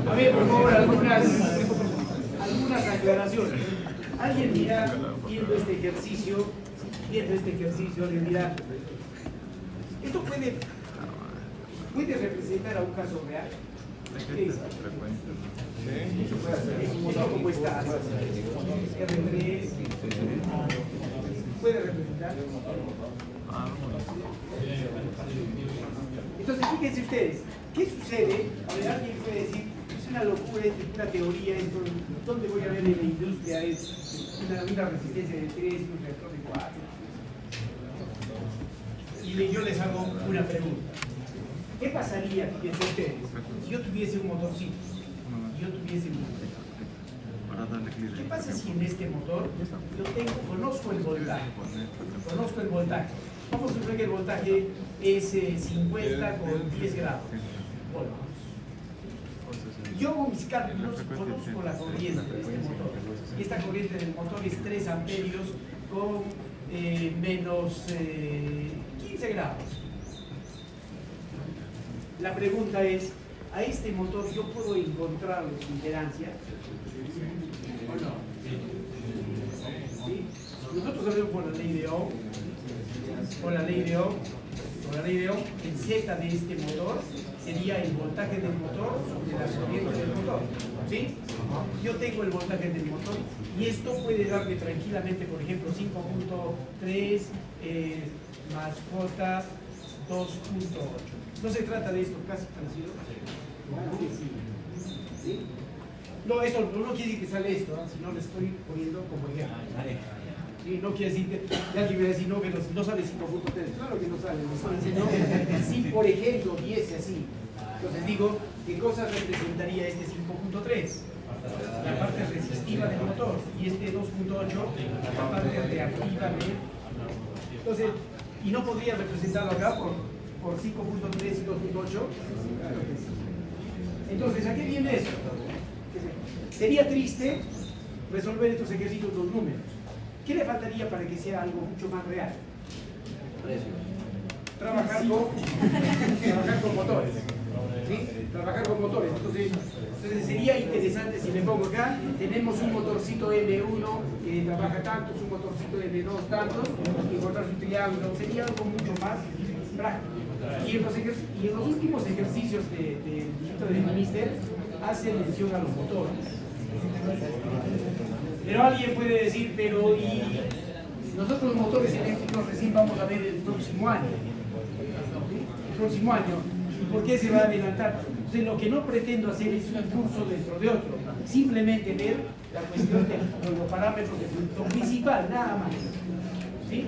A ver, por favor, algunas aclaraciones. Alguien dirá, viendo este ejercicio, alguien dirá, ¿esto puede representar a un caso real? ¿Qué dice? ¿Cómo está? R3, ¿puede representar? Entonces, fíjense ustedes, ¿qué sucede? A ver, alguien puede decir, es una locura, es una teoría, esto, ¿dónde voy a ver en la industria? Es una resistencia de 3, un reactor de 4. Y yo les hago una pregunta. ¿Qué pasaría, fíjense ustedes, si yo tuviese un motorcito? ¿Qué pasa si en este motor yo conozco el voltaje? Vamos a suponer que el voltaje es 50 con 10 grados. Bueno, yo hago mis cálculos, conozco la corriente de este motor. Y esta corriente del motor es 3 amperios con menos 15 grados. La pregunta es, ¿a este motor yo puedo encontrar su imperancia? ¿O no? ¿Sí? Nosotros sabemos por la ley de Ohm, el Z de este motor sería el voltaje del motor sobre la corriente del motor. ¿Sí? Yo tengo el voltaje del motor y esto puede darme tranquilamente, por ejemplo, 5.3 más J 2.8. No se trata de esto casi parecido. ¿Sí? No, eso no quiere decir que sale esto, ¿no? Si no le estoy poniendo como ejemplo. Sí, no quiere decir que alguien me va a decir, no, pero no sale 5.3. Claro que no sale, me estoy diciendo, si por ejemplo diese así. Entonces digo, ¿qué cosa representaría este 5.3? La parte resistiva del motor y este 2.8, la parte reactiva de... Entonces, ¿y no podría representarlo acá por 5.3 y 2.8? Claro que sí. Entonces, ¿a qué viene eso? Sería triste resolver estos ejercicios dos números. ¿Qué le faltaría para que sea algo mucho más real? Trabajar con motores. ¿Sí? Trabajar con motores. Entonces sería interesante si me pongo acá, tenemos un motorcito M1 que trabaja tantos, un motorcito M2 tantos, y encontrar un triángulo, sería algo mucho más práctico. Y en los últimos ejercicios del distrito de Minister hace mención a los motores. Pero alguien puede decir, pero y nosotros los motores eléctricos recién vamos a ver el próximo año. El próximo año. ¿Y por qué se va a adelantar? Entonces, lo que no pretendo hacer es un curso dentro de otro. Simplemente ver la cuestión de los parámetros de lo principal, nada más. ¿Sí?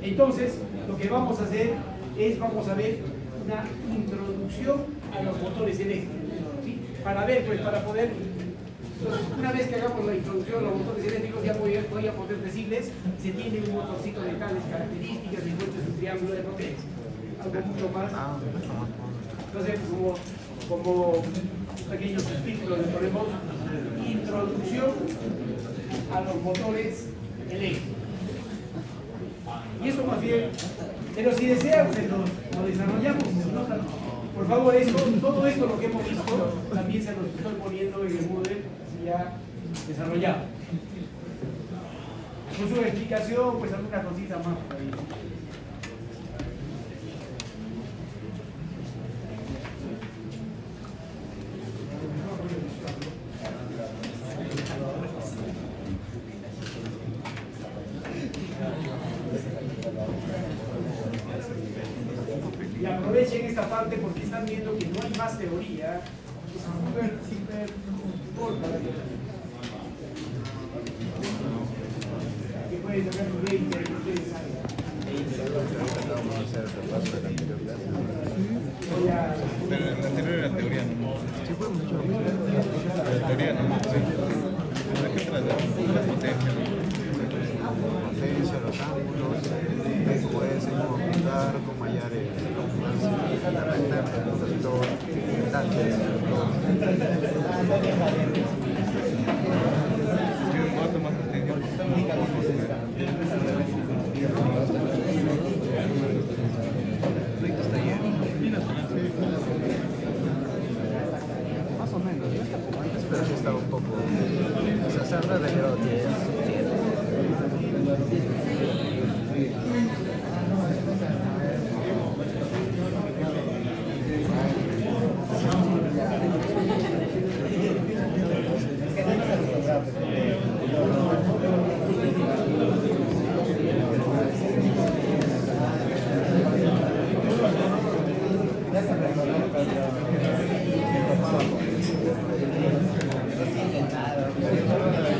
Entonces, lo que vamos a hacer es, vamos a ver una introducción a los motores eléctricos. ¿Sí? Para ver, pues, para poder... Entonces, una vez que hagamos la introducción a los motores eléctricos, ya voy a poder decirles, se tiene un motorcito de tales características, encuentres un triángulo de potencia. Algo mucho más. Entonces, como pequeños títulos le ponemos introducción a los motores eléctricos. Y eso más bien, pero si desean, pues lo desarrollamos. Por favor, todo esto lo que hemos visto, también se los estoy poniendo en el Moodle ya desarrollado. Con su explicación, pues alguna cosita más por ahí. esta parte porque están viendo que no hay más teoría. Es súper corta la teoría. Que puede sacar su 20 que ustedes saben. Vamos a hacer el repaso de la anterior clase. Pero en la anterior era teoría nomás. Sí, podemos hecho lo mismo. La teoría nomás, sí. ¿De qué trata? La potencia. Potencia, los ángulos, cómo es, cómo apuntar, cómo hallar la recta, el vector, el tangente, todo. Yo voy a tomar atención. Está lleno. Más o menos, no está como antes, pero sí estaba un poco. Se ha revelado 10.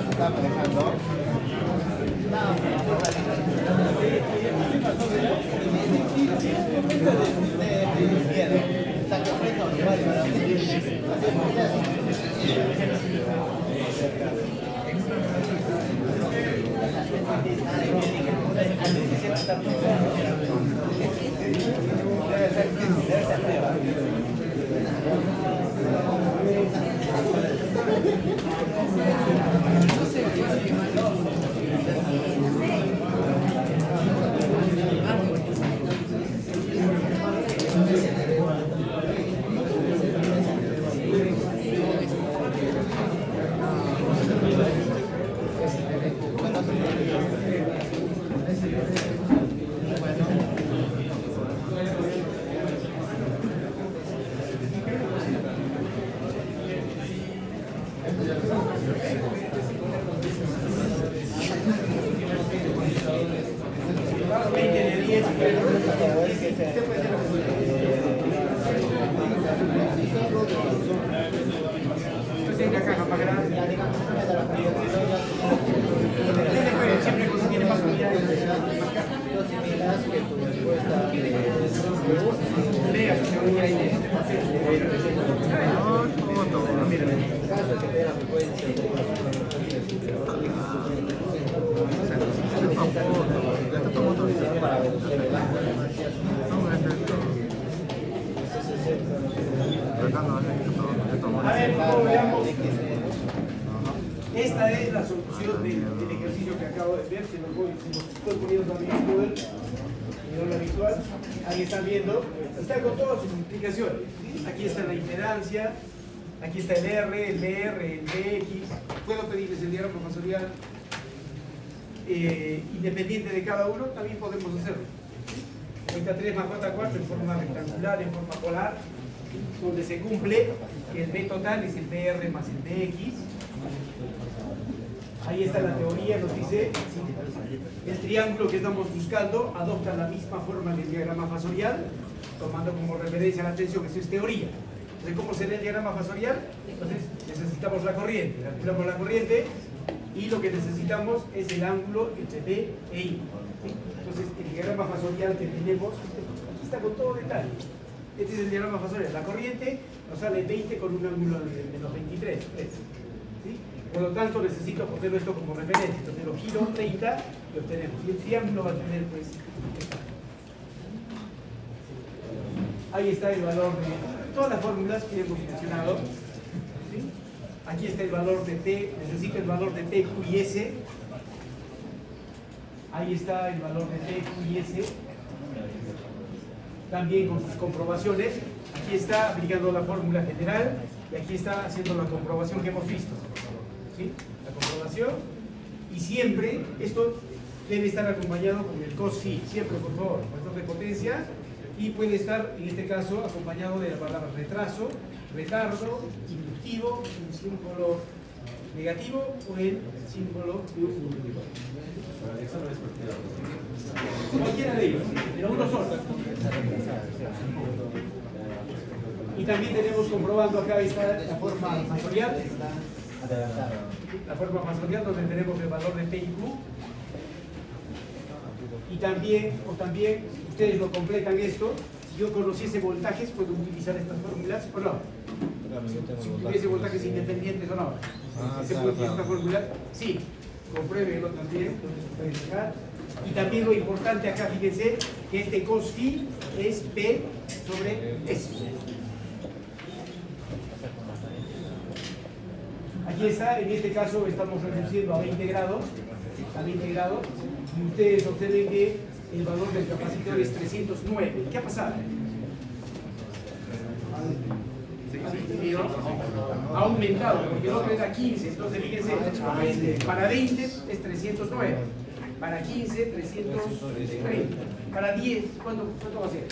Está manejando. Siempre tiene más unidades. Lea su teoría y a ver, veamos. Esta es la solución del ejercicio que acabo de ver. Se lo estoy poniendo también en Google, en la virtual. Ahí están viendo. Está con todas sus implicaciones. Aquí está la impedancia. Aquí está el R, el BR, el BX. Puedo pedirles el diagrama fasorial independiente de cada uno. También podemos hacerlo. Ahí está 3 más J cuarto en forma rectangular, en forma polar, donde se cumple que el B total es el BR más el BX. Ahí está la teoría, nos dice el triángulo que estamos buscando adopta la misma forma del diagrama fasorial, tomando como referencia la tensión, que eso es teoría. Entonces, ¿cómo será el diagrama fasorial? Entonces, necesitamos la corriente, calculamos la corriente y lo que necesitamos es el ángulo entre B e I. Entonces, el diagrama fasorial que tenemos, aquí está con todo detalle. Este es el diagrama fasorial. La corriente nos sale 20 con un ángulo de menos 23. ¿Sí? Por lo tanto, necesito ponerlo esto como referencia. Entonces, lo giro 30 y obtenemos. Y el triángulo va a tener, pues, ahí está el valor de todas las fórmulas que hemos mencionado. ¿Sí? Aquí está el valor de P, necesito el valor de P, Q y S. Ahí está el valor de P, Q y S. También con sus comprobaciones. Aquí está aplicando la fórmula general y aquí está haciendo la comprobación que hemos visto. ¿Sí? La comprobación. Y siempre esto debe estar acompañado con el cos phi. Siempre, por favor, factor de potencia. Y puede estar, en este caso, acompañado de la palabra retraso, retardo, inductivo, un símbolo negativo o el símbolo de un punto. Cualquiera de ellos, pero uno solo. también tenemos comprobando acá está la forma factorial. La forma factorial donde tenemos el valor de P y Q. Y también, ustedes lo completan esto. Si yo conociese voltajes, puedo utilizar estas fórmulas o no. Si tuviese voltajes independientes o no. ¿Se puede utilizar esta fórmula? Sí. Compruébenlo también. Y también lo importante acá, fíjense, que este cos phi es P sobre S. Aquí está, en este caso estamos reduciendo a 20 grados, y ustedes observen que el valor del capacitor es 309. ¿Qué ha pasado? Ha aumentado, porque el otro era 15, entonces fíjense, para 20 es 309, para 15, 330, para 10, ¿cuánto va a ser?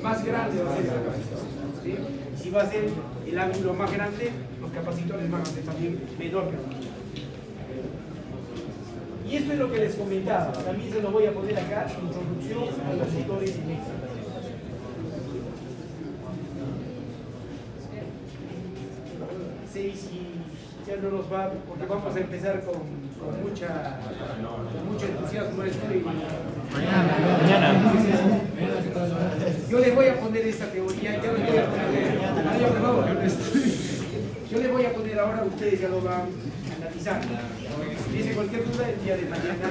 Más grande va a ser el capacitor, ¿sí? Y si va a ser el ángulo más grande, los capacitores van a ser también menor que el ángulo. Y esto es lo que les comentaba, también se lo voy a poner acá, introducción a los motores eléctricos. Y ya no nos va, porque vamos a empezar con mucho entusiasmo esto y mañana. Yo les voy a poner esta teoría, ya les voy a poner, María, por favor. Yo les voy a poner ahora, ustedes ya lo van a analizar. Si tienen cualquier duda el día de mañana.